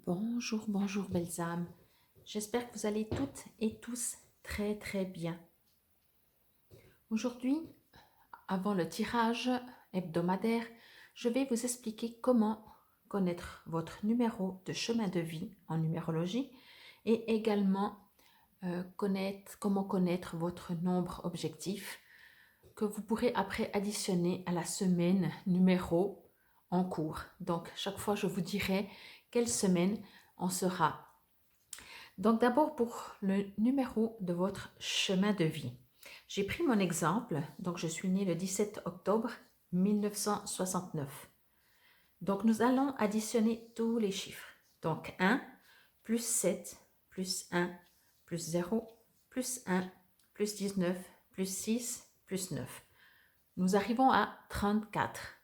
Bonjour, bonjour belles âmes. J'espère que vous allez toutes et tous très bien. Aujourd'hui, avant le tirage hebdomadaire, je vais vous expliquer comment connaître votre numéro de chemin de vie en numérologie et également comment connaître votre nombre objectif que vous pourrez après additionner à la semaine numéro en cours. Donc, chaque fois, je vous dirai quelle semaine on sera. Donc, d'abord, pour le numéro de votre chemin de vie. J'ai pris mon exemple. Donc, je suis née le 17 octobre 1969. Donc, nous allons additionner tous les chiffres. Donc, 1, plus 7, plus 1, plus 0, plus 1, plus 19, plus 6, plus 9. Nous arrivons à 34.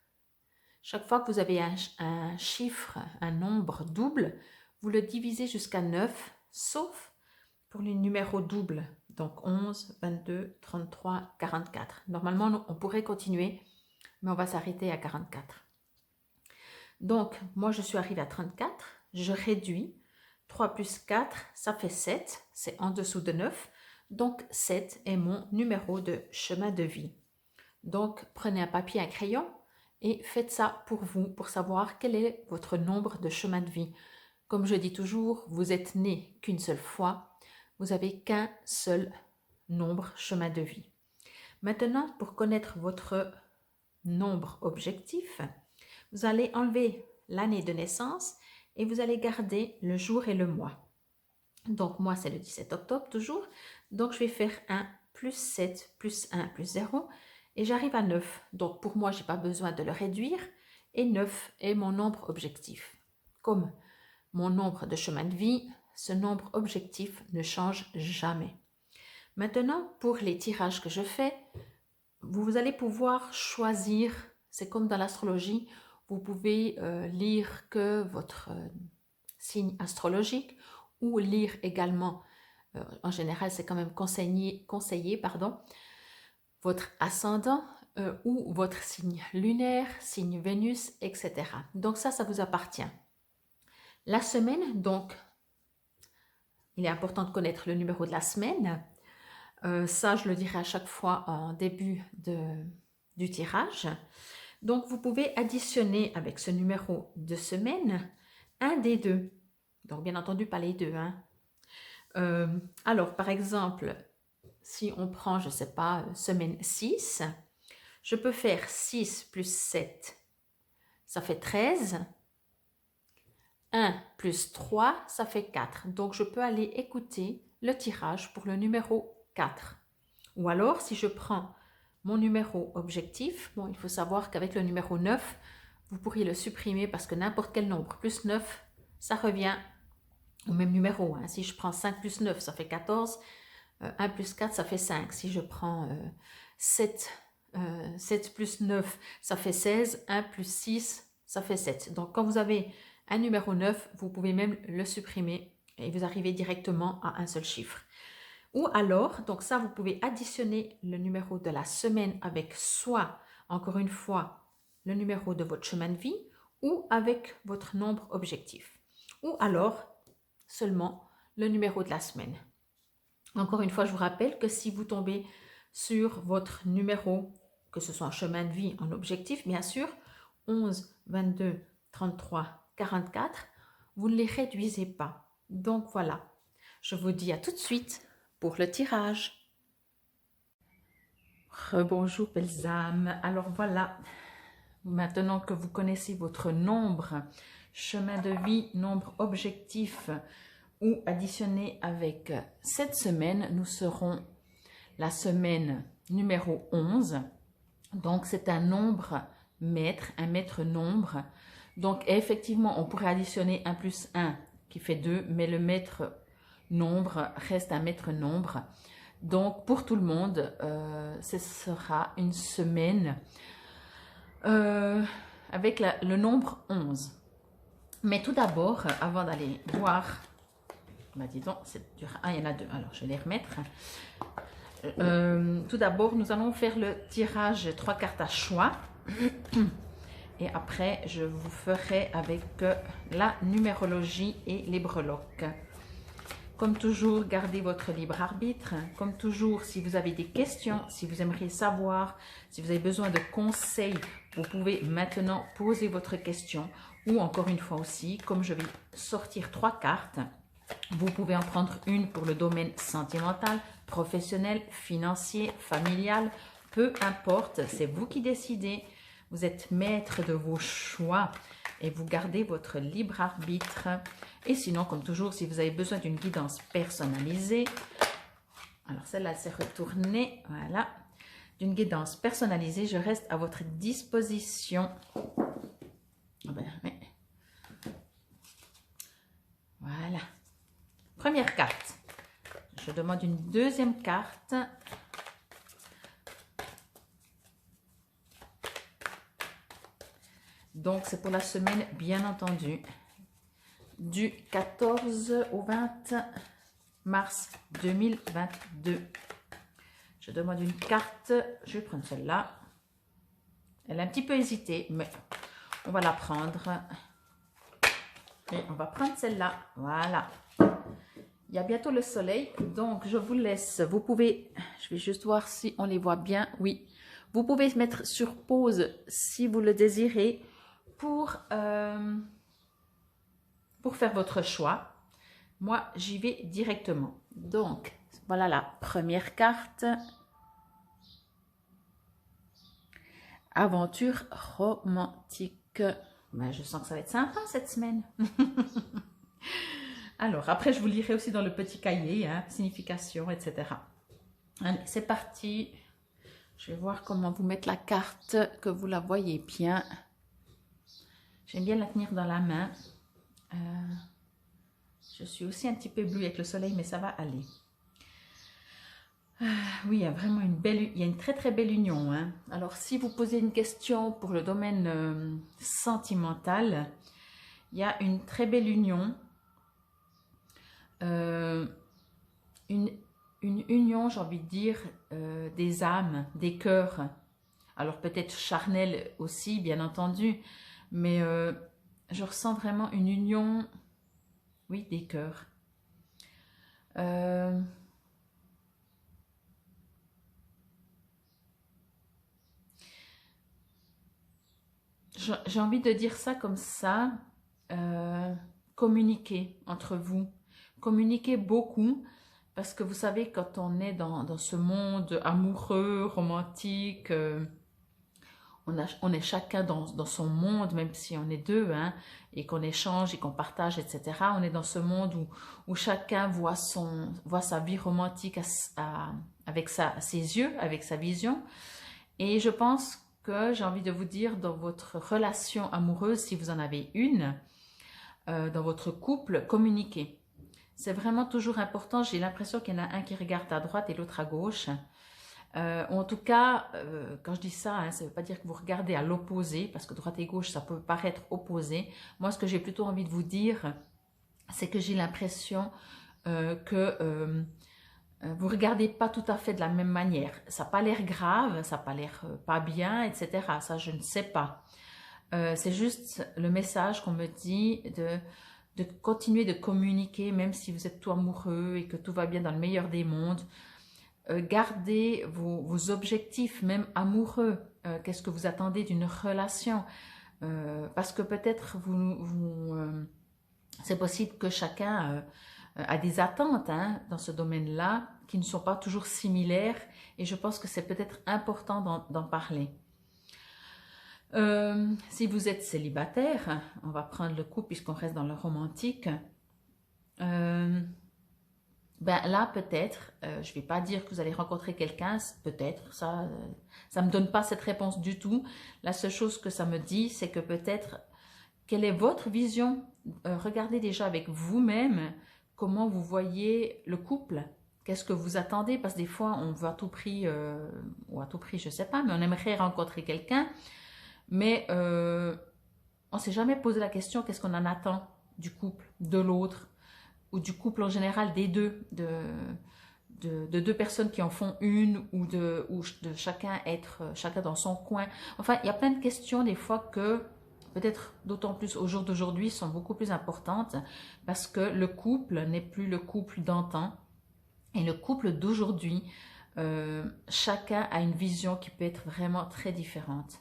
Chaque fois que vous avez un chiffre, un nombre double, vous le divisez jusqu'à 9, sauf pour les numéros doubles. Donc 11, 22, 33, 44. Normalement, on pourrait continuer, mais on va s'arrêter à 44. Donc, moi, je suis arrivée à 34. Je réduis. 3 plus 4, ça fait 7. C'est en dessous de 9. Donc, 7 est mon numéro de chemin de vie. Donc, prenez un papier, un crayon et faites ça pour vous, pour savoir quel est votre nombre de chemin de vie. Comme je dis toujours, vous êtes né qu'une seule fois. Vous n'avez qu'un seul nombre chemin de vie. Maintenant, pour connaître votre nombre objectif, vous allez enlever l'année de naissance et vous allez garder le jour et le mois. Donc, moi, c'est le 17 octobre toujours. Donc, je vais faire 1 plus 7 plus 1 plus 0 et j'arrive à 9. Donc, pour moi, je n'ai pas besoin de le réduire et 9 est mon nombre objectif. Comme mon nombre de chemin de vie, ce nombre objectif ne change jamais. Maintenant, pour les tirages que je fais, vous allez pouvoir choisir, c'est comme dans l'astrologie, vous pouvez lire que votre signe astrologique ou lire également, en général c'est quand même conseillé votre ascendant ou votre signe lunaire, signe Vénus, etc. Donc ça vous appartient. La semaine, donc, il est important de connaître le numéro de la semaine. Ça, je le dirai à chaque fois en début du tirage. Donc, vous pouvez additionner avec ce numéro de semaine un des deux. Donc, bien entendu, pas les deux. Alors, par exemple, si on prend, je ne sais pas, semaine 6, je peux faire 6 plus 7, ça fait 13. 1 plus 3, ça fait 4. Donc, je peux aller écouter le tirage pour le numéro 4. Ou alors, si je prends mon numéro objectif, bon, il faut savoir qu'avec le numéro 9, vous pourriez le supprimer parce que n'importe quel nombre plus 9, ça revient au même numéro. Si je prends 5 plus 9, ça fait 14. 1 plus 4, ça fait 5. Si je prends 7 plus 9, ça fait 16. 1 plus 6, ça fait 7. Donc, quand vous avez un numéro 9, vous pouvez même le supprimer et vous arrivez directement à un seul chiffre. Ou alors, donc ça, vous pouvez additionner le numéro de la semaine avec soit, encore une fois, le numéro de votre chemin de vie ou avec votre nombre objectif. Ou alors, seulement le numéro de la semaine. Encore une fois, je vous rappelle que si vous tombez sur votre numéro, que ce soit en chemin de vie, en objectif, bien sûr, 11, 22, 33, 44, vous ne les réduisez pas. Donc voilà, je vous dis à tout de suite pour le tirage. Rebonjour belles âmes. Alors voilà, maintenant que vous connaissez votre nombre, chemin de vie, nombre objectif, ou additionné avec cette semaine, nous serons la semaine numéro 11. Donc c'est un nombre maître, un maître nombre. Donc effectivement, on pourrait additionner 1 plus 1 qui fait 2, mais le maître nombre reste un maître nombre. Donc pour tout le monde, ce sera une semaine avec le nombre 11. Mais tout d'abord, avant d'aller voir, dis donc, il y en a deux, alors je vais les remettre. Tout d'abord, nous allons faire le tirage 3 cartes à choix. Et après, je vous ferai avec la numérologie et les breloques. Comme toujours, gardez votre libre arbitre. Comme toujours, si vous avez des questions, si vous aimeriez savoir, si vous avez besoin de conseils, vous pouvez maintenant poser votre question. Ou encore une fois aussi, comme je vais sortir 3 cartes, vous pouvez en prendre une pour le domaine sentimental, professionnel, financier, familial, peu importe, c'est vous qui décidez. Vous êtes maître de vos choix et vous gardez votre libre arbitre. Et sinon, comme toujours, si vous avez besoin d'une guidance personnalisée, alors celle-là s'est retournée, voilà, d'une guidance personnalisée, je reste à votre disposition. Voilà. Première carte. Je demande une deuxième carte. Donc, c'est pour la semaine, bien entendu, du 14 au 20 mars 2022. Je demande une carte. Je vais prendre celle-là. Elle a un petit peu hésité, mais on va la prendre. Et on va prendre celle-là. Voilà. Il y a bientôt le soleil, donc je vous laisse. Vous pouvez, je vais juste voir si on les voit bien. Oui, vous pouvez mettre sur pause si vous le désirez pour faire votre choix. Moi, j'y vais directement. Donc, voilà la première carte. Aventure romantique. Ben, je sens que ça va être sympa cette semaine. Alors, après, je vous lirai aussi dans le petit cahier, hein, signification, etc. Allez, c'est parti. Je vais voir comment vous mettre la carte, que vous la voyez bien. J'aime bien la tenir dans la main. Je suis aussi un petit peu bleue avec le soleil, mais ça va aller. Oui, il y a vraiment il y a une très très belle union. Hein. Alors, si vous posez une question pour le domaine sentimental, il y a une très belle union. Une union, j'ai envie de dire, des âmes, des cœurs. Alors peut-être charnel aussi, bien entendu, mais je ressens vraiment une union, oui, des cœurs. J'ai envie de dire ça comme ça, communiquer entre vous, communiquer beaucoup, parce que vous savez, quand on est dans ce monde amoureux, romantique, on est chacun dans son monde, même si on est deux, hein, et qu'on échange et qu'on partage, etc. On est dans ce monde où chacun voit sa vie romantique avec ses yeux, avec sa vision. Et je pense que j'ai envie de vous dire, dans votre relation amoureuse, si vous en avez une, dans votre couple, communiquez. C'est vraiment toujours important. J'ai l'impression qu'il y en a un qui regarde à droite et l'autre à gauche. En tout cas, quand je dis ça, hein, ça ne veut pas dire que vous regardez à l'opposé, parce que droite et gauche, ça peut paraître opposé. Moi, ce que j'ai plutôt envie de vous dire, c'est que j'ai l'impression que vous ne regardez pas tout à fait de la même manière. Ça n'a pas l'air grave, ça n'a pas l'air pas bien, etc. Ça, je ne sais pas. C'est juste le message qu'on me dit de continuer de communiquer, même si vous êtes tout amoureux et que tout va bien dans le meilleur des mondes. Gardez vos objectifs, même amoureux. Qu'est-ce que vous attendez d'une relation? Parce que peut-être c'est possible que chacun a des attentes, hein, dans ce domaine-là qui ne sont pas toujours similaires, et je pense que c'est peut-être important d'en parler. Si vous êtes célibataire, on va prendre le coup puisqu'on reste dans le romantique. Ben là, peut-être, je ne vais pas dire que vous allez rencontrer quelqu'un, peut-être, ça ne me donne pas cette réponse du tout. La seule chose que ça me dit, c'est que peut-être, quelle est votre vision? Regardez déjà avec vous-même comment vous voyez le couple. Qu'est-ce que vous attendez? Parce que des fois, on veut à tout prix, ou à tout prix, je ne sais pas, mais on aimerait rencontrer quelqu'un, mais on ne s'est jamais posé la question, qu'est-ce qu'on en attend du couple, de l'autre, ou du couple en général, des deux, de deux personnes qui en font une ou de chacun être chacun dans son coin. Enfin, il y a plein de questions des fois que peut-être d'autant plus au jour d'aujourd'hui sont beaucoup plus importantes parce que le couple n'est plus le couple d'antan et le couple d'aujourd'hui, chacun a une vision qui peut être vraiment très différente.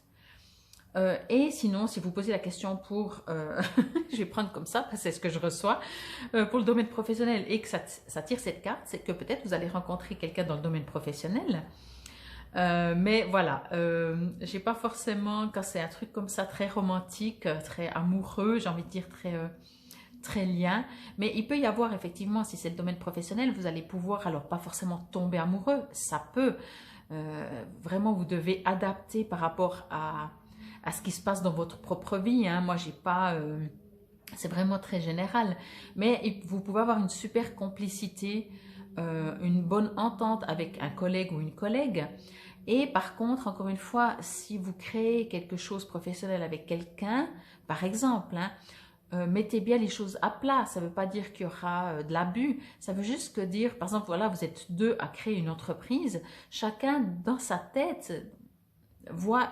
Et sinon, si vous posez la question pour, je vais prendre comme ça, parce que c'est ce que je reçois, pour le domaine professionnel et que ça tire cette carte, c'est que peut-être vous allez rencontrer quelqu'un dans le domaine professionnel. Mais voilà, j'ai pas forcément, quand c'est un truc comme ça, très romantique, très amoureux, j'ai envie de dire très lien, mais il peut y avoir effectivement, si c'est le domaine professionnel, vous allez pouvoir, alors pas forcément tomber amoureux, ça peut, vraiment vous devez adapter par rapport à ce qui se passe dans votre propre vie, hein. Moi j'ai pas, c'est vraiment très général, mais vous pouvez avoir une super complicité, une bonne entente avec un collègue ou une collègue. Et par contre, encore une fois, si vous créez quelque chose professionnel avec quelqu'un, par exemple, hein, mettez bien les choses à plat. Ça ne veut pas dire qu'il y aura de l'abus. Ça veut juste que dire, par exemple, voilà, vous êtes deux à créer une entreprise. Chacun, dans sa tête, voit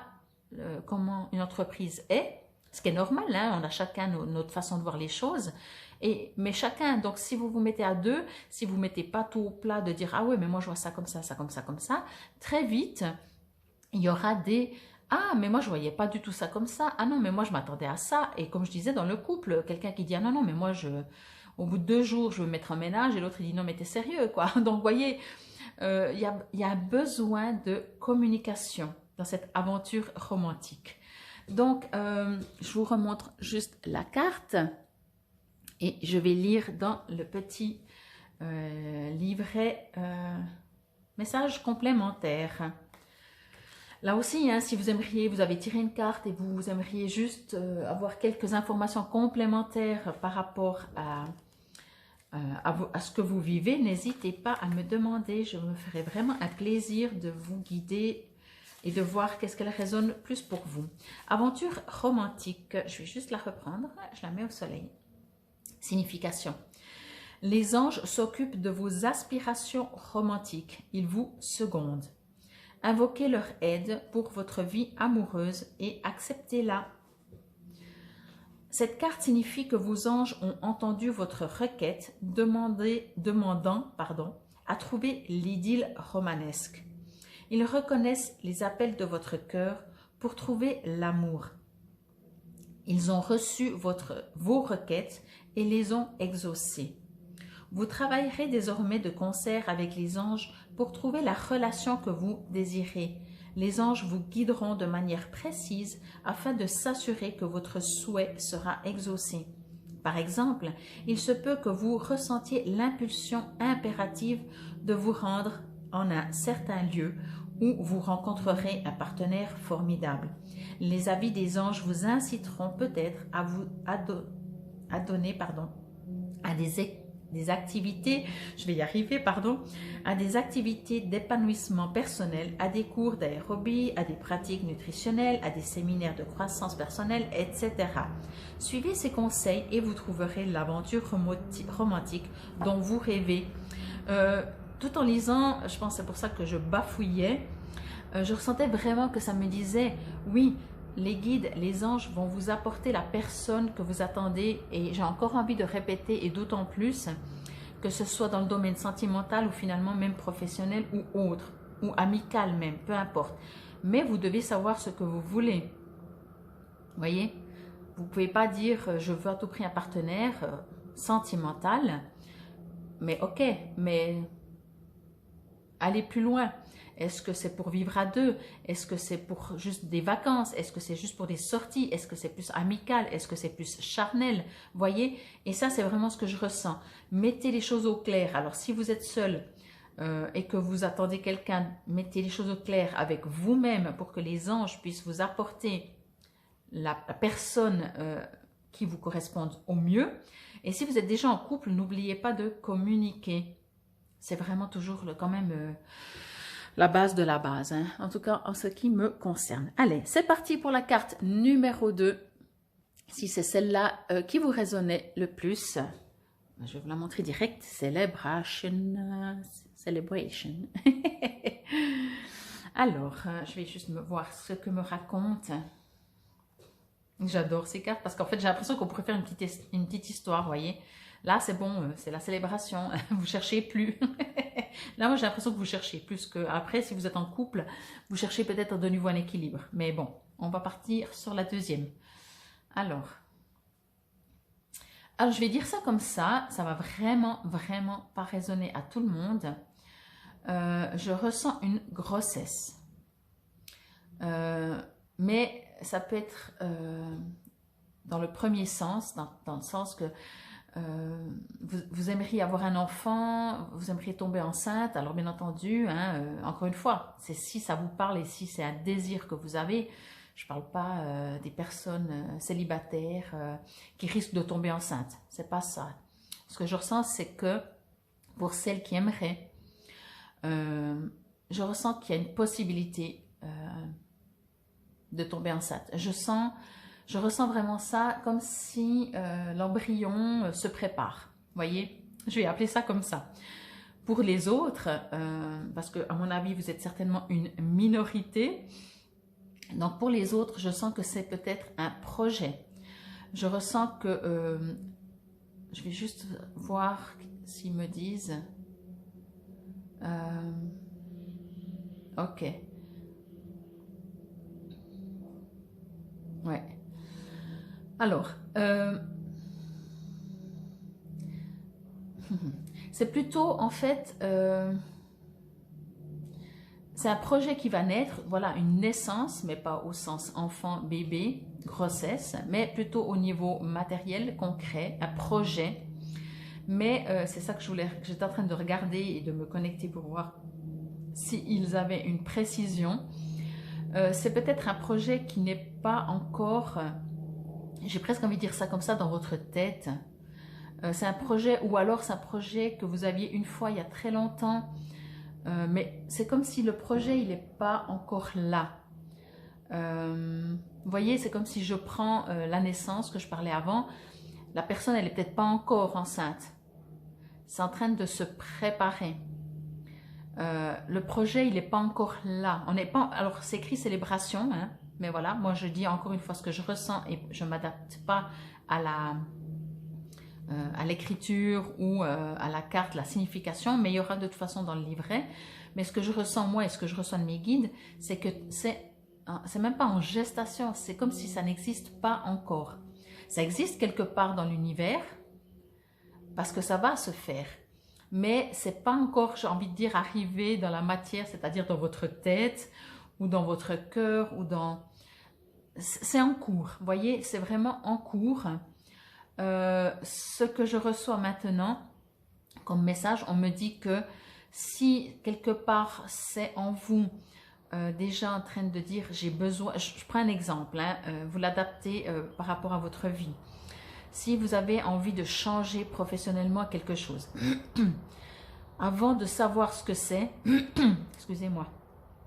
comment une entreprise est. Ce qui est normal, hein, on a chacun notre façon de voir les choses. Mais chacun, donc si vous vous mettez à deux, si vous ne mettez pas tout au plat de dire « Ah ouais, mais moi je vois ça comme ça, ça comme ça, comme ça », très vite, il y aura des « Ah, mais moi je ne voyais pas du tout ça comme ça. Ah non, mais moi je m'attendais à ça. » Et comme je disais dans le couple, quelqu'un qui dit « Ah non, non, mais moi au bout de 2 jours, je veux mettre un ménage. » Et l'autre il dit « Non, mais t'es sérieux, quoi. » Donc vous voyez, il y a besoin de communication dans cette aventure romantique. Donc, je vous remontre juste la carte et je vais lire dans le petit livret message complémentaire. Là aussi, hein, si vous aimeriez, vous avez tiré une carte et vous aimeriez juste avoir quelques informations complémentaires par rapport à ce que vous vivez, n'hésitez pas à me demander. Je me ferai vraiment un plaisir de vous guider et de voir qu'est-ce qu'elle résonne plus pour vous. Aventure romantique, je vais juste la reprendre, je la mets au soleil. Signification. Les anges s'occupent de vos aspirations romantiques, ils vous secondent. Invoquez leur aide pour votre vie amoureuse et acceptez-la. Cette carte signifie que vos anges ont entendu votre requête demandant à trouver l'idylle romanesque. Ils reconnaissent les appels de votre cœur pour trouver l'amour. Ils ont reçu vos requêtes et les ont exaucées. Vous travaillerez désormais de concert avec les anges pour trouver la relation que vous désirez. Les anges vous guideront de manière précise afin de s'assurer que votre souhait sera exaucé. Par exemple, il se peut que vous ressentiez l'impulsion impérative de vous rendre en un certain lieu où vous rencontrerez un partenaire formidable. Les avis des anges vous inciteront peut-être à vous adonner à des activités, à des activités d'épanouissement personnel, à des cours d'aérobie, à des pratiques nutritionnelles, à des séminaires de croissance personnelle, etc. Suivez ces conseils et vous trouverez l'aventure romantique dont vous rêvez. Tout en lisant, je pense que c'est pour ça que je bafouillais, je ressentais vraiment que ça me disait, oui, les guides, les anges vont vous apporter la personne que vous attendez et j'ai encore envie de répéter et d'autant plus que ce soit dans le domaine sentimental ou finalement même professionnel ou autre, ou amical même, peu importe. Mais vous devez savoir ce que vous voulez. Vous voyez, vous ne pouvez pas dire je veux à tout prix un partenaire sentimental, mais ok, mais allez plus loin. Est-ce que c'est pour vivre à deux? Est-ce que c'est pour juste des vacances? Est-ce que c'est juste pour des sorties? Est-ce que c'est plus amical? Est-ce que c'est plus charnel? Voyez? Et ça, c'est vraiment ce que je ressens. Mettez les choses au clair. Alors, si vous êtes seul et que vous attendez quelqu'un, mettez les choses au clair avec vous-même pour que les anges puissent vous apporter la personne qui vous corresponde au mieux. Et si vous êtes déjà en couple, n'oubliez pas de communiquer. C'est vraiment toujours quand même la base de la base, hein. En tout cas en ce qui me concerne. Allez, c'est parti pour la carte numéro 2. Si c'est celle-là qui vous résonnait le plus, je vais vous la montrer direct. Celebration. Celebration. Alors, je vais juste voir ce que me raconte. J'adore ces cartes parce qu'en fait, j'ai l'impression qu'on pourrait faire une petite histoire, vous voyez. Là, c'est bon, c'est la célébration. Vous cherchez plus. Là, moi, j'ai l'impression que vous cherchez plus que... Après, si vous êtes en couple, vous cherchez peut-être de nouveau un équilibre. Mais bon, on va partir sur la deuxième. Alors, je vais dire ça comme ça va vraiment pas résonner à tout le monde. Je ressens une grossesse. Mais ça peut être dans le premier sens, dans le sens que vous aimeriez avoir un enfant, vous aimeriez tomber enceinte. Alors bien entendu, hein, encore une fois, c'est si ça vous parle et si c'est un désir que vous avez. Je ne parle pas des personnes célibataires qui risquent de tomber enceintes. C'est pas ça. Ce que je ressens, c'est que pour celles qui aimeraient, je ressens qu'il y a une possibilité de tomber enceinte. Je ressens vraiment ça comme si l'embryon se prépare. Vous voyez, je vais appeler ça comme ça. Pour les autres, parce que à mon avis, vous êtes certainement une minorité. Donc pour les autres, je sens que c'est peut-être un projet. Je ressens que... je vais juste voir s'ils me disent... ok. Ouais. Alors, c'est plutôt en fait... c'est un projet qui va naître, voilà, une naissance, mais pas au sens enfant, bébé, grossesse, mais plutôt au niveau matériel, concret, un projet. Mais c'est ça que j'étais en train de regarder et de me connecter pour voir s'ils avaient une précision. C'est peut-être un projet qui n'est pas encore, j'ai presque envie de dire ça comme ça, dans votre tête. C'est un projet, ou alors c'est un projet que vous aviez une fois il y a très longtemps, mais c'est comme si le projet, il n'est pas encore là. Vous voyez, c'est comme si je prends la naissance que je parlais avant. La personne, elle n'est peut-être pas encore enceinte. C'est en train de se préparer. Le projet, il n'est pas encore là. On n'est pas. Alors, c'est écrit célébration, hein, mais voilà, moi je dis encore une fois ce que je ressens et je ne m'adapte pas à l'écriture ou à la carte, la signification, mais il y aura de toute façon dans le livret. Mais ce que je ressens moi et ce que je ressens de mes guides, c'est que c'est même pas en gestation, c'est comme si ça n'existe pas encore. Ça existe quelque part dans l'univers parce que ça va se faire. Mais c'est pas encore, j'ai envie de dire, arrivé dans la matière, c'est-à-dire dans votre tête ou dans votre cœur ou dans... C'est en cours, vous voyez, c'est vraiment en cours. Ce que je reçois maintenant comme message, on me dit que si quelque part c'est en vous déjà en train de dire j'ai besoin, je prends un exemple, hein, vous l'adaptez par rapport à votre vie. Si vous avez envie de changer professionnellement quelque chose, avant de savoir ce que c'est, excusez-moi,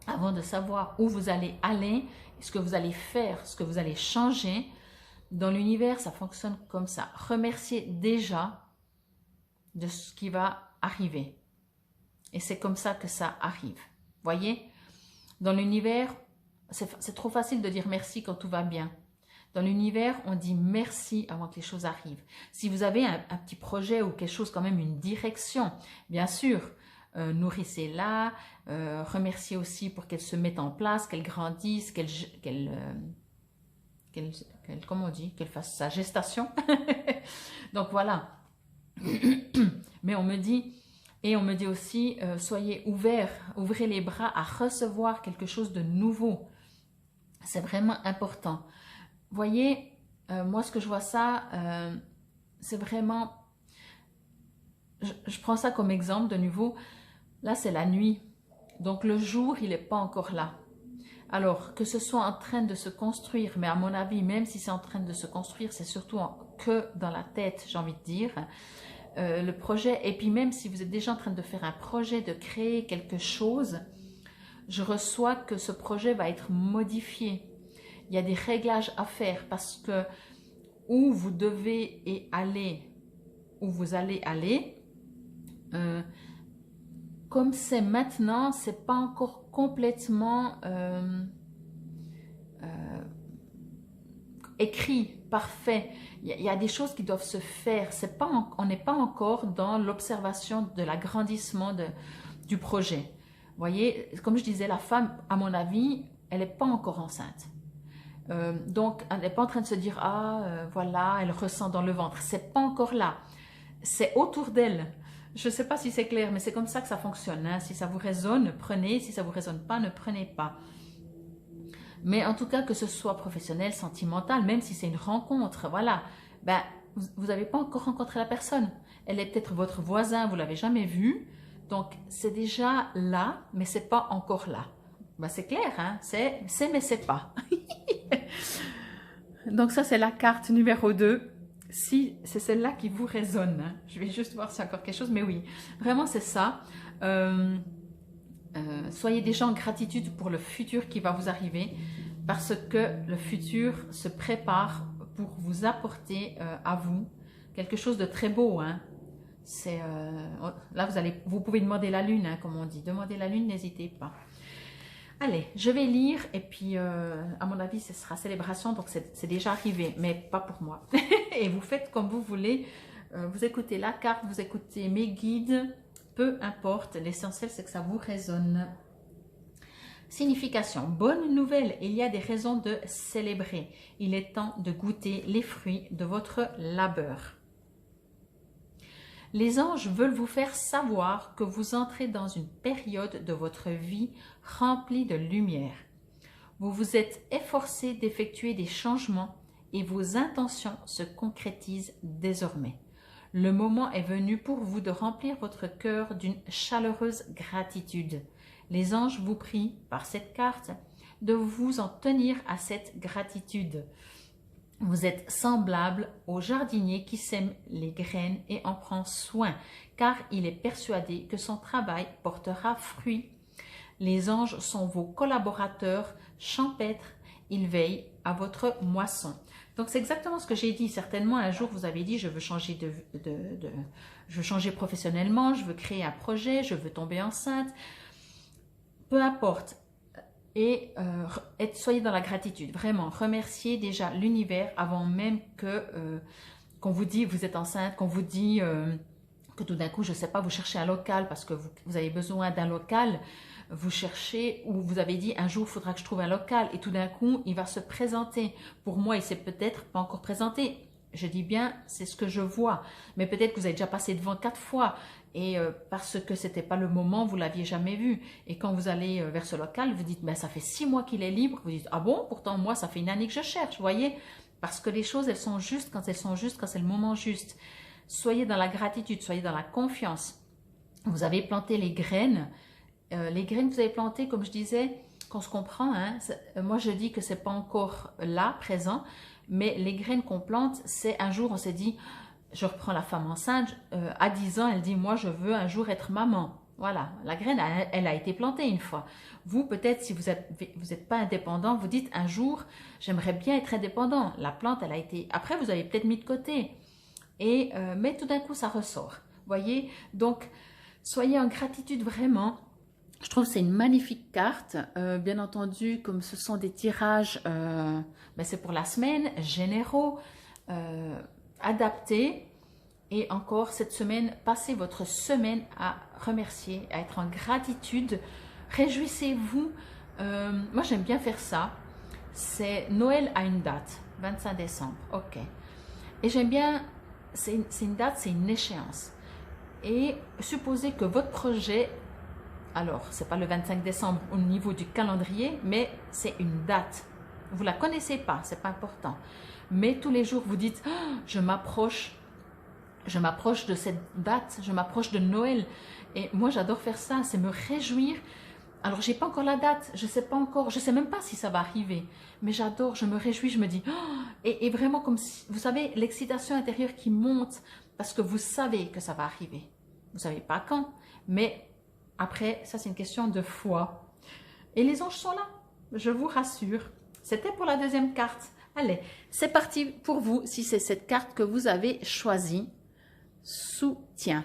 avant de savoir où vous allez aller, ce que vous allez faire, ce que vous allez changer, dans l'univers, ça fonctionne comme ça. Remerciez déjà de ce qui va arriver. Et c'est comme ça que ça arrive. Voyez, dans l'univers, c'est trop facile de dire merci quand tout va bien. Dans l'univers, on dit merci avant que les choses arrivent. Si vous avez un petit projet ou quelque chose, quand même une direction, bien sûr, nourrissez-la, remerciez aussi pour qu'elle se mette en place, qu'elle grandisse, comment on dit, qu'elle fasse sa gestation. Donc voilà. Mais on me dit, et on me dit aussi, soyez ouverts, ouvrez les bras à recevoir quelque chose de nouveau. C'est vraiment important. Voyez, moi ce que je vois ça, c'est vraiment, je prends ça comme exemple de nouveau, là c'est la nuit, donc le jour il n'est pas encore là. Alors que ce soit en train de se construire, mais à mon avis, même si c'est en train de se construire, c'est surtout que dans la tête, j'ai envie de dire, le projet, et puis même si vous êtes déjà en train de faire un projet, de créer quelque chose, je reçois que ce projet va être modifié. Il y a des réglages à faire parce que où vous devez aller, où vous allez aller. Comme c'est maintenant, c'est pas encore complètement écrit, parfait. Il y a des choses qui doivent se faire. On n'est pas encore dans l'observation de l'agrandissement du projet. Vous voyez, comme je disais, la femme, à mon avis, elle n'est pas encore enceinte. Donc, elle n'est pas en train de se dire, voilà, elle ressent dans le ventre. C'est pas encore là. C'est autour d'elle. Je ne sais pas si c'est clair, mais c'est comme ça que ça fonctionne. Hein. Si ça vous résonne, prenez. Si ça ne vous résonne pas, ne prenez pas. Mais en tout cas, que ce soit professionnel, sentimental, même si c'est une rencontre, voilà, ben, vous n'avez pas encore rencontré la personne. Elle est peut-être votre voisin, vous ne l'avez jamais vue. Donc, c'est déjà là, mais ce n'est pas encore là. Ben, c'est clair, hein? C'est mais c'est pas. Donc, ça, c'est la carte numéro 2. Si c'est celle-là qui vous résonne, hein. Je vais juste voir si encore quelque chose, mais oui, vraiment, c'est ça. Soyez déjà en gratitude pour le futur qui va vous arriver parce que le futur se prépare pour vous apporter à vous quelque chose de très beau. Hein. Là, vous pouvez demander la lune, hein, comme on dit. Demandez la lune, n'hésitez pas. Allez, je vais lire et puis à mon avis, ce sera célébration, donc c'est déjà arrivé, mais pas pour moi. Et vous faites comme vous voulez. Vous écoutez la carte, vous écoutez mes guides. Peu importe, l'essentiel c'est que ça vous résonne. Signification, bonne nouvelle, il y a des raisons de célébrer. Il est temps de goûter les fruits de votre labeur. Les anges veulent vous faire savoir que vous entrez dans une période de votre vie remplie de lumière. Vous vous êtes efforcé d'effectuer des changements et vos intentions se concrétisent désormais. Le moment est venu pour vous de remplir votre cœur d'une chaleureuse gratitude. Les anges vous prient, par cette carte, de vous en tenir à cette gratitude. Vous êtes semblable au jardinier qui sème les graines et en prend soin, car il est persuadé que son travail portera fruit. Les anges sont vos collaborateurs champêtres, ils veillent à votre moisson. Donc c'est exactement ce que j'ai dit. Certainement un jour vous avez dit je veux changer je veux changer professionnellement, je veux créer un projet, je veux tomber enceinte. Peu importe. Et soyez dans la gratitude. Vraiment, remerciez déjà l'univers avant même qu'on vous dit vous êtes enceinte, qu'on vous dit que tout d'un coup, je ne sais pas, vous cherchez un local parce que vous avez besoin d'un local. Vous cherchez ou vous avez dit un jour il faudra que je trouve un local et tout d'un coup il va se présenter. Pour moi il s'est peut-être pas encore présenté, je dis bien c'est ce que je vois, mais peut-être que vous avez déjà passé devant 4 fois et parce que c'était pas le moment, vous l'aviez jamais vu et quand vous allez vers ce local vous dites ben, ça fait 6 mois qu'il est libre, vous dites ah bon pourtant moi ça fait une année que je cherche, vous voyez, parce que les choses elles sont justes quand elles sont justes, quand c'est le moment juste. Soyez dans la gratitude, soyez dans la confiance. Vous avez planté les graines que vous avez plantées, comme je disais, qu'on se comprend, hein, moi je dis que ce n'est pas encore là, présent, mais les graines qu'on plante, c'est un jour on s'est dit, je reprends la femme enceinte, à 10 ans, elle dit, moi je veux un jour être maman. Voilà, la graine, elle a été plantée une fois. Vous, peut-être, si vous êtes pas indépendant, vous dites, un jour, j'aimerais bien être indépendant. La plante, elle a été... Après, vous avez peut-être mis de côté. Mais tout d'un coup, ça ressort. Voyez, donc, soyez en gratitude vraiment. Je trouve que c'est une magnifique carte. Bien entendu, comme ce sont des tirages, ben c'est pour la semaine, généraux, adaptés. Et encore cette semaine, passez votre semaine à remercier, à être en gratitude. Réjouissez-vous. Moi, j'aime bien faire ça. C'est Noël à une date, 25 décembre. Ok. Et j'aime bien, c'est une date, c'est une échéance. Et supposez que votre projet... Alors, ce n'est pas le 25 décembre au niveau du calendrier, mais c'est une date. Vous ne la connaissez pas, ce n'est pas important. Mais tous les jours, vous dites, oh, je m'approche de cette date, je m'approche de Noël. Et moi, j'adore faire ça, c'est me réjouir. Alors, je n'ai pas encore la date, je ne sais pas encore, je ne sais même pas si ça va arriver. Mais j'adore, je me réjouis, je me dis, oh, et vraiment comme si, vous savez, l'excitation intérieure qui monte parce que vous savez que ça va arriver. Vous ne savez pas quand, mais... Après, ça c'est une question de foi. Et les anges sont là, je vous rassure. C'était pour la deuxième carte. Allez, c'est parti pour vous, si c'est cette carte que vous avez choisie. soutien.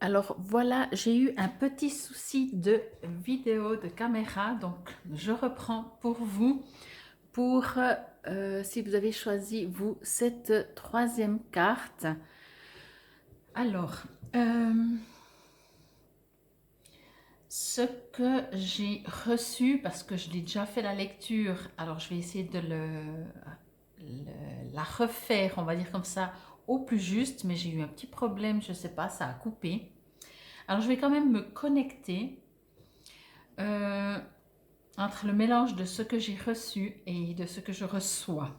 Alors voilà, j'ai eu un petit souci de vidéo, de caméra, donc je reprends pour vous, pour si vous avez choisi, vous, cette troisième carte. Alors, ce que j'ai reçu, parce que je l'ai déjà fait la lecture, alors je vais essayer de la refaire, on va dire comme ça, au plus juste, mais j'ai eu un petit problème, je ne sais pas, ça a coupé. Alors je vais quand même me connecter entre le mélange de ce que j'ai reçu et de ce que je reçois.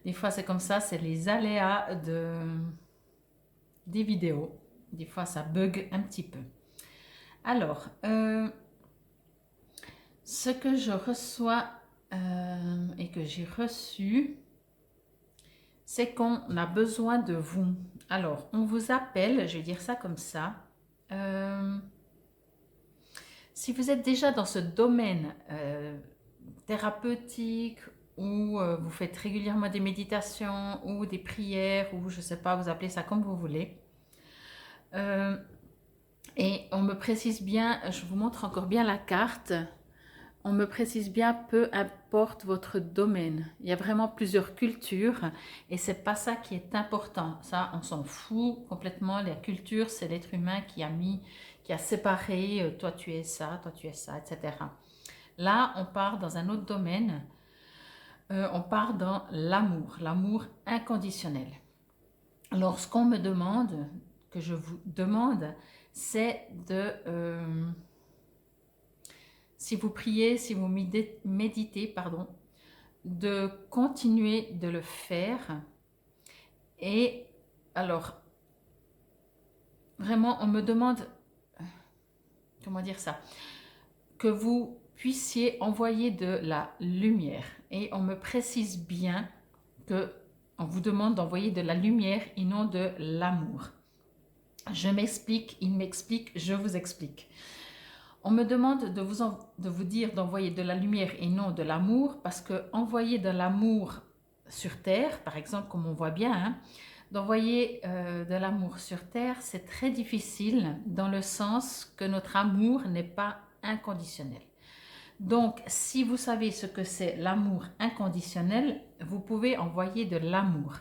Des fois c'est comme ça, c'est les aléas des vidéos. Des fois ça bug un petit peu. Alors, ce que je reçois et que j'ai reçu, c'est qu'on a besoin de vous. Alors, on vous appelle, je vais dire ça comme ça. Si vous êtes déjà dans ce domaine thérapeutique ou vous faites régulièrement des méditations ou des prières ou je ne sais pas, vous appelez ça comme vous voulez. Et on me précise bien, je vous montre encore bien la carte, on me précise bien, peu importe votre domaine. Il y a vraiment plusieurs cultures et c'est pas ça qui est important. Ça, on s'en fout complètement. La culture, c'est l'être humain qui a séparé, toi tu es ça, toi tu es ça, etc. Là, on part dans un autre domaine. On part dans l'amour, l'amour inconditionnel. Alors, ce qu'on me demande, que je vous demande, c'est de... si vous priez, si vous méditez, pardon, de continuer de le faire. Et alors, vraiment, on me demande, comment dire ça, que vous puissiez envoyer de la lumière. Et on me précise bien que on vous demande d'envoyer de la lumière et non de l'amour. Je m'explique, il m'explique, je vous explique. On me demande de vous dire d'envoyer de la lumière et non de l'amour, parce que envoyer de l'amour sur Terre, par exemple, comme on voit bien, hein, d'envoyer de l'amour sur Terre, c'est très difficile dans le sens que notre amour n'est pas inconditionnel. Donc, si vous savez ce que c'est l'amour inconditionnel, vous pouvez envoyer de l'amour.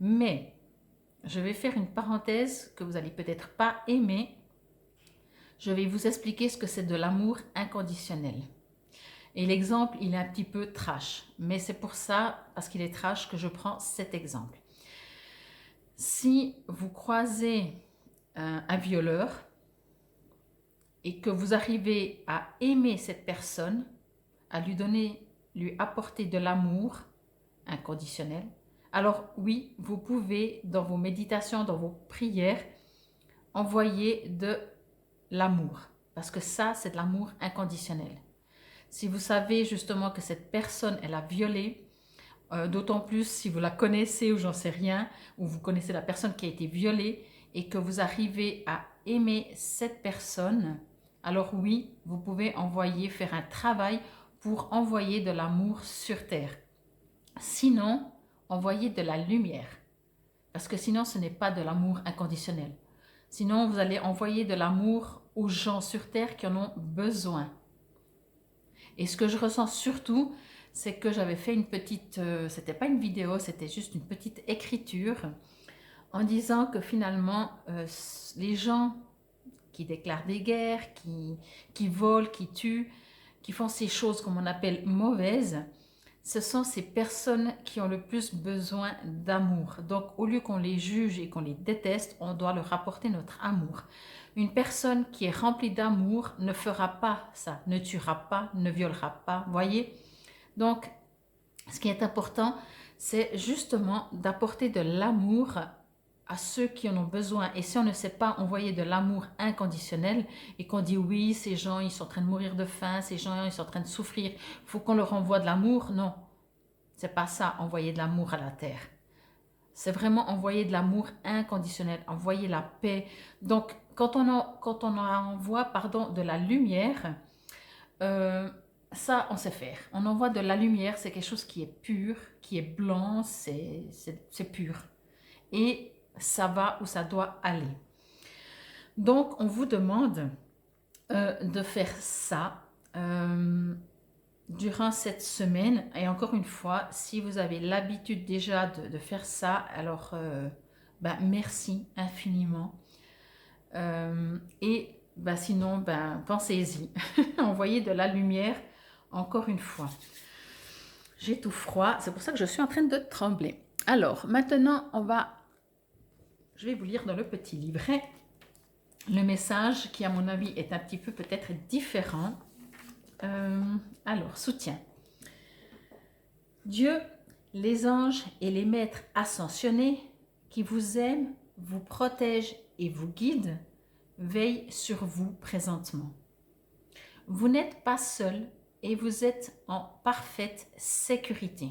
Mais, je vais faire une parenthèse que vous n'allez peut-être pas aimer. Je vais vous expliquer ce que c'est de l'amour inconditionnel. Et l'exemple, il est un petit peu trash. Mais c'est pour ça, parce qu'il est trash, que je prends cet exemple. Si vous croisez un violeur et que vous arrivez à aimer cette personne, à lui apporter de l'amour inconditionnel, alors oui, vous pouvez, dans vos méditations, dans vos prières, envoyer de l'amour. Parce que ça, c'est de l'amour inconditionnel. Si vous savez justement que cette personne, elle a violé, d'autant plus si vous la connaissez ou j'en sais rien, ou vous connaissez la personne qui a été violée et que vous arrivez à aimer cette personne, alors oui, vous pouvez faire un travail pour envoyer de l'amour sur Terre. Sinon, envoyez de la lumière. Parce que sinon, ce n'est pas de l'amour inconditionnel. Sinon, vous allez envoyer de l'amour aux gens sur Terre qui en ont besoin. Et ce que je ressens surtout, c'est que j'avais fait une petite... c'était pas une vidéo, c'était juste une petite écriture en disant que finalement, les gens qui déclarent des guerres, qui volent, qui tuent, qui font ces choses qu'on appelle mauvaises, ce sont ces personnes qui ont le plus besoin d'amour. Donc, au lieu qu'on les juge et qu'on les déteste, on doit leur apporter notre amour. Une personne qui est remplie d'amour ne fera pas ça, ne tuera pas, ne violera pas, voyez? Donc, ce qui est important, c'est justement d'apporter de l'amour à ceux qui en ont besoin. Et si on ne sait pas envoyer de l'amour inconditionnel et qu'on dit oui, ces gens, ils sont en train de mourir de faim, ces gens, ils sont en train de souffrir, il faut qu'on leur envoie de l'amour, non. C'est pas ça, envoyer de l'amour à la terre. C'est vraiment envoyer de l'amour inconditionnel, envoyer la paix. Donc, quand on envoie de la lumière, ça, on sait faire. On envoie de la lumière, c'est quelque chose qui est pur, qui est blanc, c'est pur. Et ça va ou ça doit aller. Donc, on vous demande de faire ça durant cette semaine. Et encore une fois, si vous avez l'habitude déjà de faire ça, alors merci infiniment. Sinon, pensez-y. Envoyez de la lumière encore une fois. J'ai tout froid, c'est pour ça que je suis en train de trembler. Alors, maintenant, je vais vous lire dans le petit livret le message qui, à mon avis, est un petit peu peut-être différent. Alors, soutien. Dieu, les anges et les maîtres ascensionnés qui vous aiment, vous protègent et vous guident, veillent sur vous présentement. Vous n'êtes pas seul et vous êtes en parfaite sécurité.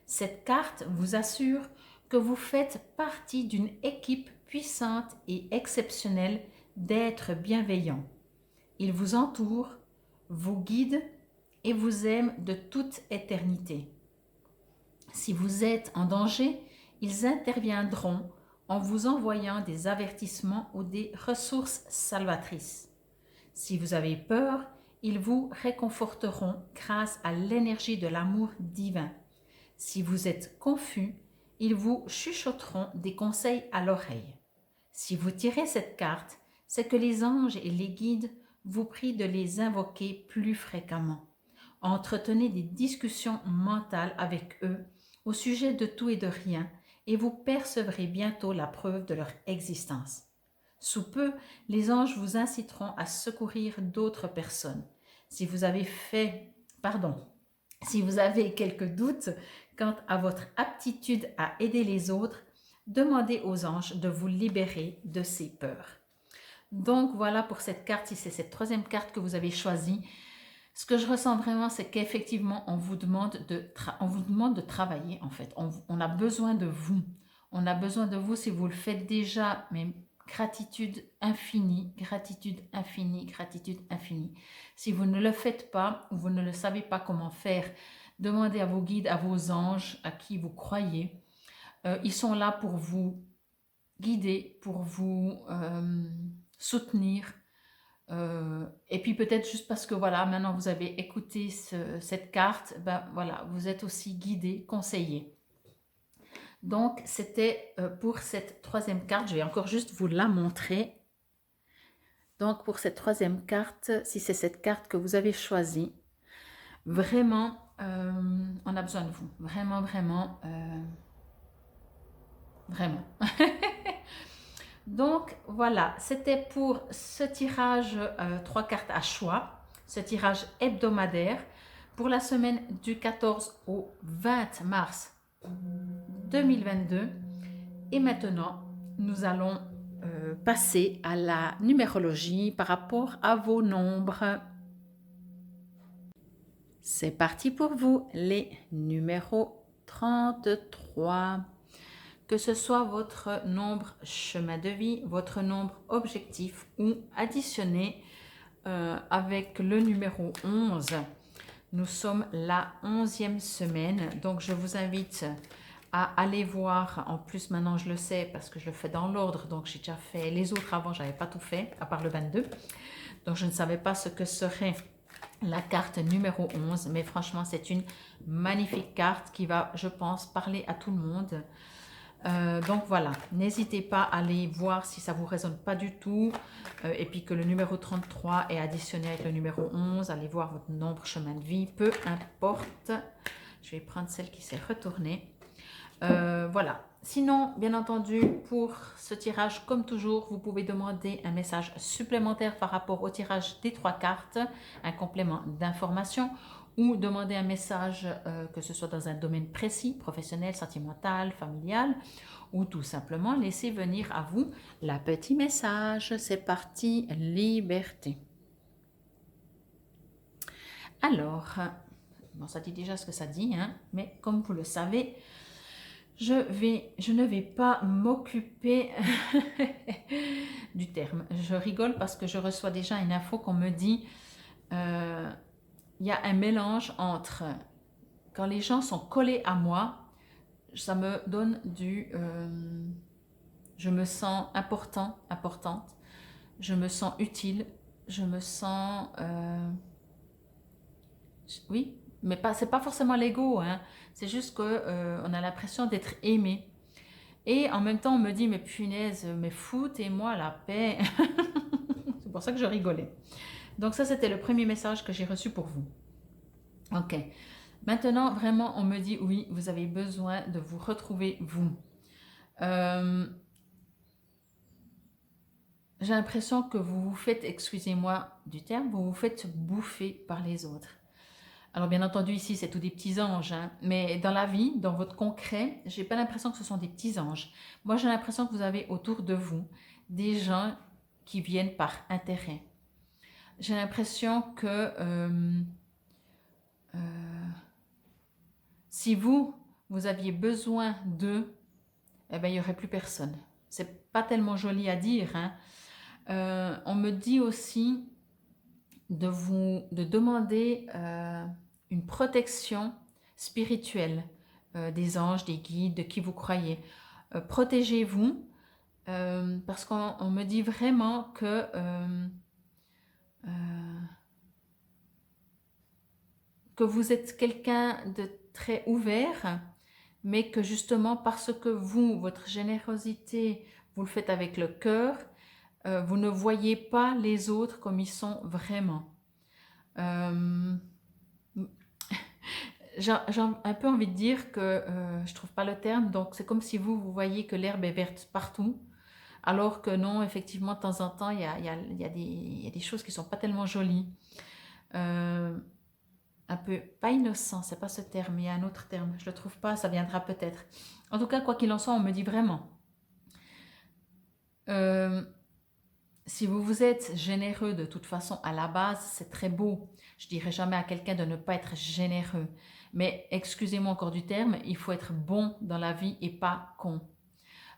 Cette carte vous assure que vous faites partie d'une équipe puissante et exceptionnelle d'êtres bienveillants. Ils vous entourent, vous guident et vous aiment de toute éternité. Si vous êtes en danger, ils interviendront en vous envoyant des avertissements ou des ressources salvatrices. Si vous avez peur, ils vous réconforteront grâce à l'énergie de l'amour divin. Si vous êtes confus, ils vous chuchoteront des conseils à l'oreille. Si vous tirez cette carte, c'est que les anges et les guides vous prient de les invoquer plus fréquemment. Entretenez des discussions mentales avec eux au sujet de tout et de rien et vous percevrez bientôt la preuve de leur existence. Sous peu, les anges vous inciteront à secourir d'autres personnes. Si vous avez quelques doutes quant à votre aptitude à aider les autres, demandez aux anges de vous libérer de ces peurs. Donc voilà pour cette carte, si c'est cette troisième carte que vous avez choisie. Ce que je ressens vraiment, c'est qu'effectivement, on vous demande de travailler en fait. On a besoin de vous. On a besoin de vous si vous le faites déjà, mais gratitude infinie, gratitude infinie, gratitude infinie. Si vous ne le faites pas ou vous ne le savez pas comment faire, demandez à vos guides, à vos anges, à qui vous croyez. Ils sont là pour vous guider, pour vous soutenir. Et puis peut-être juste parce que voilà, maintenant vous avez écouté cette carte, vous êtes aussi guidé, conseillé. Donc c'était pour cette troisième carte, je vais encore juste vous la montrer. Donc pour cette troisième carte, si c'est cette carte que vous avez choisie, vraiment on a besoin de vous, vraiment. Donc voilà, c'était pour ce tirage 3 cartes à choix, ce tirage hebdomadaire pour la semaine du 14 au 20 mars 2022. Et maintenant, nous allons passer à la numérologie par rapport à vos nombres. C'est parti pour vous, les numéros 33. Que ce soit votre nombre chemin de vie, votre nombre objectif ou additionné avec le numéro 11. Nous sommes la 11e semaine, donc je vous invite à aller voir. En plus, maintenant je le sais parce que je le fais dans l'ordre, donc j'ai déjà fait les autres avant, je n'avais pas tout fait, à part le 22. Donc je ne savais pas ce que serait la carte numéro 11, mais franchement, c'est une magnifique carte qui va, je pense, parler à tout le monde. Donc voilà, n'hésitez pas à aller voir si ça ne vous résonne pas du tout et puis que le numéro 33 est additionné avec le numéro 11, allez voir votre nombre chemin de vie, peu importe. Je vais prendre celle qui s'est retournée. Voilà. Sinon, bien entendu, pour ce tirage, comme toujours, vous pouvez demander un message supplémentaire par rapport au tirage des 3 cartes, un complément d'information, ou demander un message que ce soit dans un domaine précis, professionnel, sentimental, familial, ou tout simplement laisser venir à vous la petit message. C'est parti, liberté. Alors, bon, ça dit déjà ce que ça dit, hein, mais comme vous le savez, je ne vais pas m'occuper du terme. Je rigole parce que je reçois déjà une info qu'on me dit il y a un mélange entre quand les gens sont collés à moi, ça me donne du je me sens important, importante, je me sens utile, je me sens... oui, mais pas, c'est pas forcément l'ego, hein. C'est juste que on a l'impression d'être aimé. Et en même temps, on me dit, mais punaise, mais foutez-moi la paix. C'est pour ça que je rigolais. Donc ça, c'était le premier message que j'ai reçu pour vous. Ok. Maintenant, vraiment, on me dit, oui, vous avez besoin de vous retrouver, vous. J'ai l'impression que vous vous faites, excusez-moi du terme, vous vous faites bouffer par les autres. Alors bien entendu ici c'est tous des petits anges, hein, mais dans la vie, dans votre concret, j'ai pas l'impression que ce sont des petits anges. Moi j'ai l'impression que vous avez autour de vous des gens qui viennent par intérêt. J'ai l'impression que si vous aviez besoin d'eux, eh ben, il n'y aurait plus personne. C'est pas tellement joli à dire, hein. On me dit aussi de demander une protection spirituelle des anges, des guides, de qui vous croyez. Protégez-vous parce qu'on me dit vraiment que vous êtes quelqu'un de très ouvert, mais que justement parce que vous, votre générosité, vous le faites avec le cœur, vous ne voyez pas les autres comme ils sont vraiment. J'ai un peu envie de dire que je trouve pas le terme, donc c'est comme si vous voyez que l'herbe est verte partout, alors que non, effectivement, de temps en temps, il y a des choses qui sont pas tellement jolies. Un peu, pas innocent, c'est pas ce terme, mais il y a un autre terme, je le trouve pas, ça viendra peut-être. En tout cas, quoi qu'il en soit, on me dit vraiment. Si vous vous êtes généreux de toute façon à la base, c'est très beau. Je dirais jamais à quelqu'un de ne pas être généreux. Mais excusez-moi encore du terme, il faut être bon dans la vie et pas con.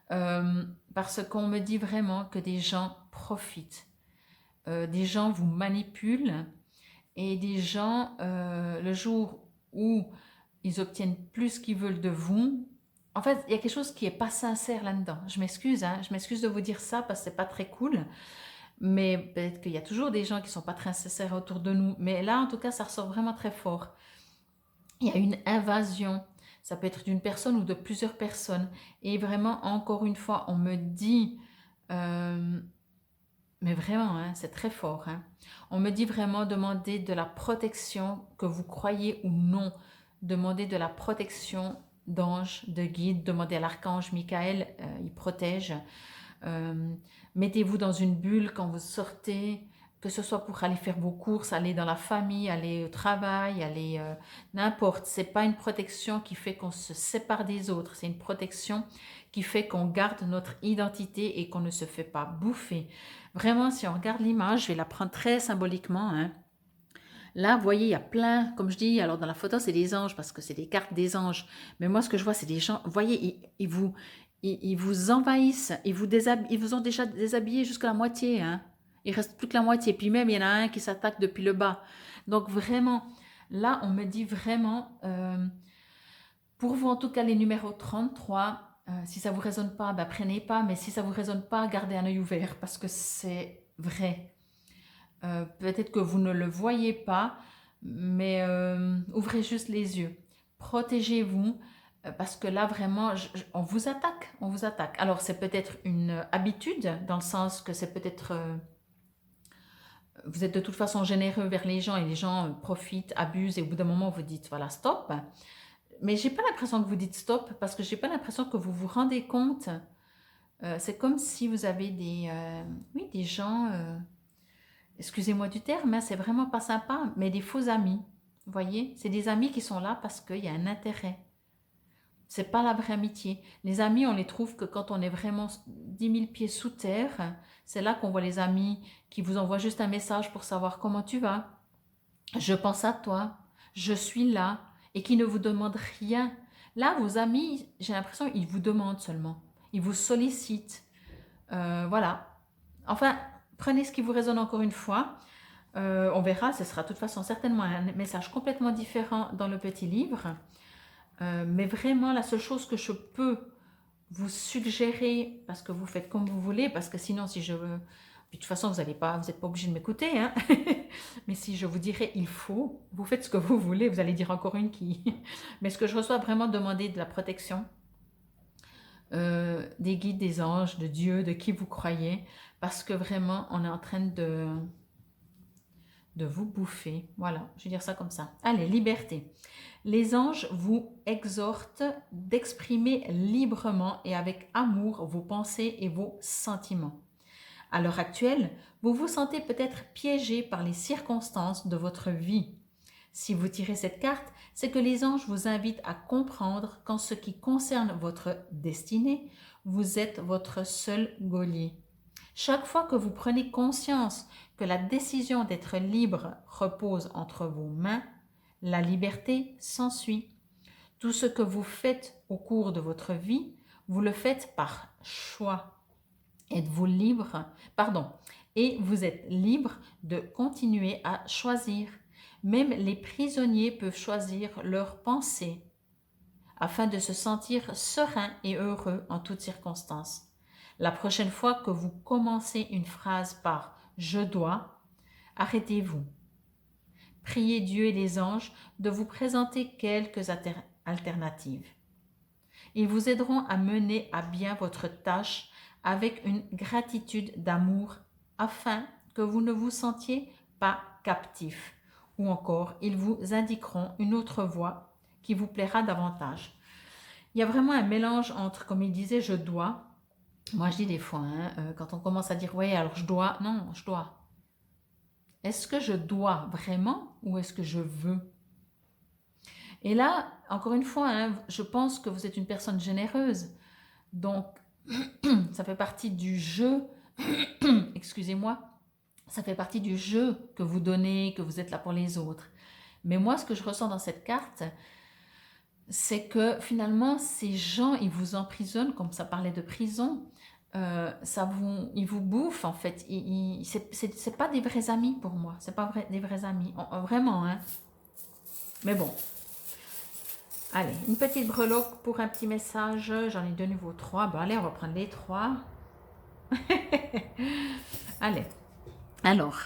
Parce qu'on me dit vraiment que des gens profitent. Des gens vous manipulent et des gens, le jour où ils obtiennent plus qu'ils veulent de vous, en fait, il y a quelque chose qui n'est pas sincère là-dedans. Je m'excuse, hein, je m'excuse de vous dire ça parce que c'est pas très cool. Mais peut-être qu'il y a toujours des gens qui ne sont pas très sincères autour de nous. Mais là, en tout cas, ça ressort vraiment très fort. Il y a une invasion. Ça peut être d'une personne ou de plusieurs personnes. Et vraiment, encore une fois, on me dit... mais vraiment, hein, c'est très fort. Hein. On me dit vraiment demander de la protection, que vous croyez ou non. Demander de la protection d'anges, de guides. Demander à l'archange Michael, il protège. Mettez-vous dans une bulle quand vous sortez, que ce soit pour aller faire vos courses, aller dans la famille, aller au travail, aller n'importe. C'est pas une protection qui fait qu'on se sépare des autres, c'est une protection qui fait qu'on garde notre identité et qu'on ne se fait pas bouffer. Vraiment, si on regarde l'image, je vais la prendre très symboliquement, hein. Là, vous voyez, il y a plein, comme je dis, alors dans la photo, c'est des anges parce que c'est des cartes des anges. Mais moi, ce que je vois, c'est des gens, vous voyez, ils vous envahissent, ils vous ont déjà déshabillé jusqu'à la moitié. Hein. Il reste plus que la moitié. Puis même, il y en a un qui s'attaque depuis le bas. Donc vraiment, là, on me dit vraiment, pour vous en tout cas, les numéros 33, si ça ne vous résonne pas, ben, prenez pas. Mais si ça ne vous résonne pas, gardez un œil ouvert parce que c'est vrai. Peut-être que vous ne le voyez pas, mais ouvrez juste les yeux. Protégez-vous parce que là vraiment, on vous attaque, on vous attaque. Alors c'est peut-être une habitude dans le sens que c'est peut-être vous êtes de toute façon généreux vers les gens et les gens profitent, abusent et au bout d'un moment vous dites voilà stop. Mais j'ai pas l'impression que vous dites stop parce que j'ai pas l'impression que vous vous rendez compte. C'est comme si vous avez oui, des gens excusez-moi du terme, hein, c'est vraiment pas sympa, mais des faux amis. Vous voyez, c'est des amis qui sont là parce qu'il y a un intérêt. C'est pas la vraie amitié. Les amis, on les trouve que quand on est vraiment 10 000 pieds sous terre, c'est là qu'on voit les amis qui vous envoient juste un message pour savoir comment tu vas. Je pense à toi, je suis là, et qui ne vous demandent rien. Là, vos amis, j'ai l'impression, ils vous demandent seulement. Ils vous sollicitent. Voilà. Enfin, prenez ce qui vous résonne encore une fois. On verra, ce sera de toute façon certainement un message complètement différent dans le petit livre. Mais vraiment, la seule chose que je peux vous suggérer, parce que vous faites comme vous voulez, parce que sinon, si je... De toute façon, vous n'êtes pas obligé de m'écouter, hein. Mais si je vous dirais il faut, vous faites ce que vous voulez, vous allez dire encore une qui. Mais ce que je reçois vraiment demander de la protection, des guides, des anges, de Dieu, de qui vous croyez, parce que vraiment, on est en train de vous bouffer. Voilà, je vais dire ça comme ça. Allez, liberté. Les anges vous exhortent d'exprimer librement et avec amour vos pensées et vos sentiments. À l'heure actuelle, vous vous sentez peut-être piégé par les circonstances de votre vie. Si vous tirez cette carte, c'est que les anges vous invitent à comprendre qu'en ce qui concerne votre destinée, vous êtes votre seul geôlier. Chaque fois que vous prenez conscience que la décision d'être libre repose entre vos mains, la liberté s'ensuit. Tout ce que vous faites au cours de votre vie, vous le faites par choix. Êtes-vous libre? Pardon. Et vous êtes libre de continuer à choisir. Même les prisonniers peuvent choisir leurs pensées afin de se sentir serein et heureux en toutes circonstances. La prochaine fois que vous commencez une phrase par « je dois », arrêtez-vous. Priez Dieu et les anges de vous présenter quelques alternatives. Ils vous aideront à mener à bien votre tâche avec une gratitude d'amour afin que vous ne vous sentiez pas captif. Ou encore, ils vous indiqueront une autre voie qui vous plaira davantage. Il y a vraiment un mélange entre, comme il disait, je dois. Moi, je dis des fois, quand on commence à dire, ouais, alors je dois. Non, je dois. Est-ce que je dois vraiment ou est-ce que je veux? Et là, encore une fois, je pense que vous êtes une personne généreuse. Donc, ça fait partie du jeu, excusez-moi, ça fait partie du jeu que vous donnez, que vous êtes là pour les autres. Mais moi, ce que je ressens dans cette carte, c'est que finalement, ces gens, ils vous emprisonnent, comme ça parlait de prison, ils vous bouffent en fait. C'est pas des vrais amis pour moi, c'est pas des vrais amis, vraiment, hein. Mais bon, allez, une petite breloque pour un petit message. J'en ai de nouveau 3. Bon, allez, on va prendre les 3. Allez, alors,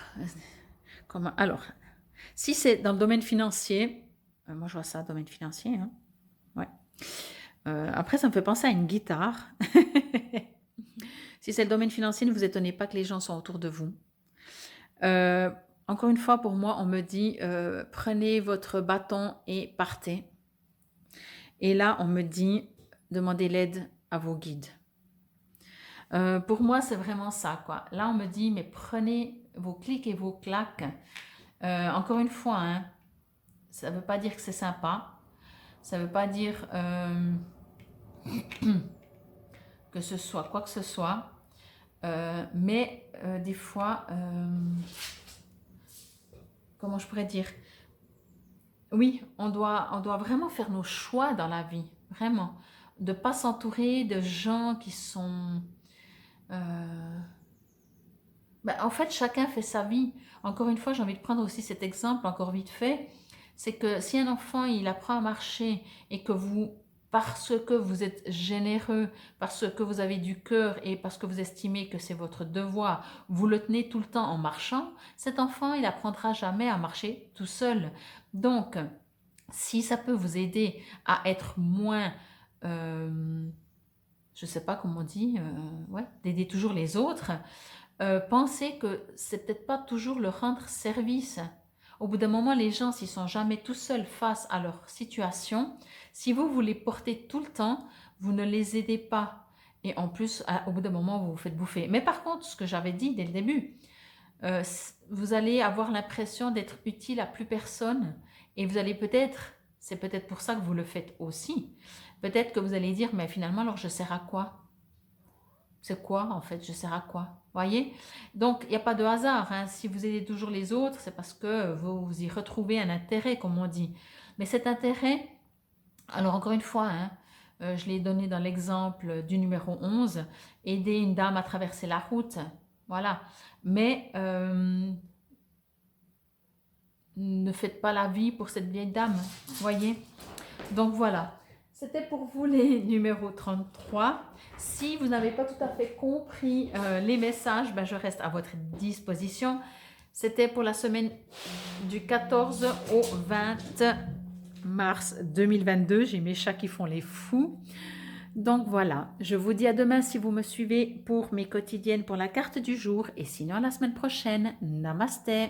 si c'est dans le domaine financier, moi je vois ça, domaine financier, hein, ouais. Après, ça me fait penser à une guitare. Si c'est le domaine financier, ne vous étonnez pas que les gens sont autour de vous. Encore une fois, pour moi, on me dit, prenez votre bâton et partez. Et là, on me dit, demandez l'aide à vos guides. Pour moi, c'est vraiment ça, quoi. Là, on me dit, mais prenez vos clics et vos claques. Encore une fois, hein, ça ne veut pas dire que c'est sympa. Ça ne veut pas dire que ce soit quoi que ce soit. Mais des fois, comment je pourrais dire? Oui, on doit vraiment faire nos choix dans la vie. Vraiment. De ne pas s'entourer de gens qui sont... en fait, chacun fait sa vie. Encore une fois, j'ai envie de prendre aussi cet exemple, encore vite fait. C'est que si un enfant, il apprend à marcher et que vous, parce que vous êtes généreux, parce que vous avez du cœur et parce que vous estimez que c'est votre devoir, vous le tenez tout le temps en marchant, cet enfant, il apprendra jamais à marcher tout seul. Donc, si ça peut vous aider à être moins... je ne sais pas comment on dit, d'aider toujours les autres, pensez que c'est peut-être pas toujours leur rendre service. Au bout d'un moment, les gens, s'ils sont jamais tout seuls face à leur situation, si vous les portez tout le temps, vous ne les aidez pas. Et en plus, au bout d'un moment, vous vous faites bouffer. Mais par contre, ce que j'avais dit dès le début, vous allez avoir l'impression d'être utile à plus personne. Et vous allez peut-être, c'est peut-être pour ça que vous le faites aussi, peut-être que vous allez dire, mais finalement, alors je sers à quoi? C'est quoi en fait? Je sers à quoi? Voyez? Donc, il n'y a pas de hasard, hein. Si vous aidez toujours les autres, c'est parce que vous y retrouvez un intérêt, comme on dit. Mais cet intérêt, alors encore une fois, hein, je l'ai donné dans l'exemple du numéro 11, aider une dame à traverser la route. Voilà. Mais ne faites pas la vie pour cette vieille dame. Voyez? Donc voilà. C'était pour vous les numéros 33. Si vous n'avez pas tout à fait compris les messages, ben, je reste à votre disposition. C'était pour la semaine du 14 au 20 mars 2022. J'ai mes chats qui font les fous. Donc voilà, je vous dis à demain si vous me suivez pour mes quotidiennes pour la carte du jour et sinon à la semaine prochaine. Namasté.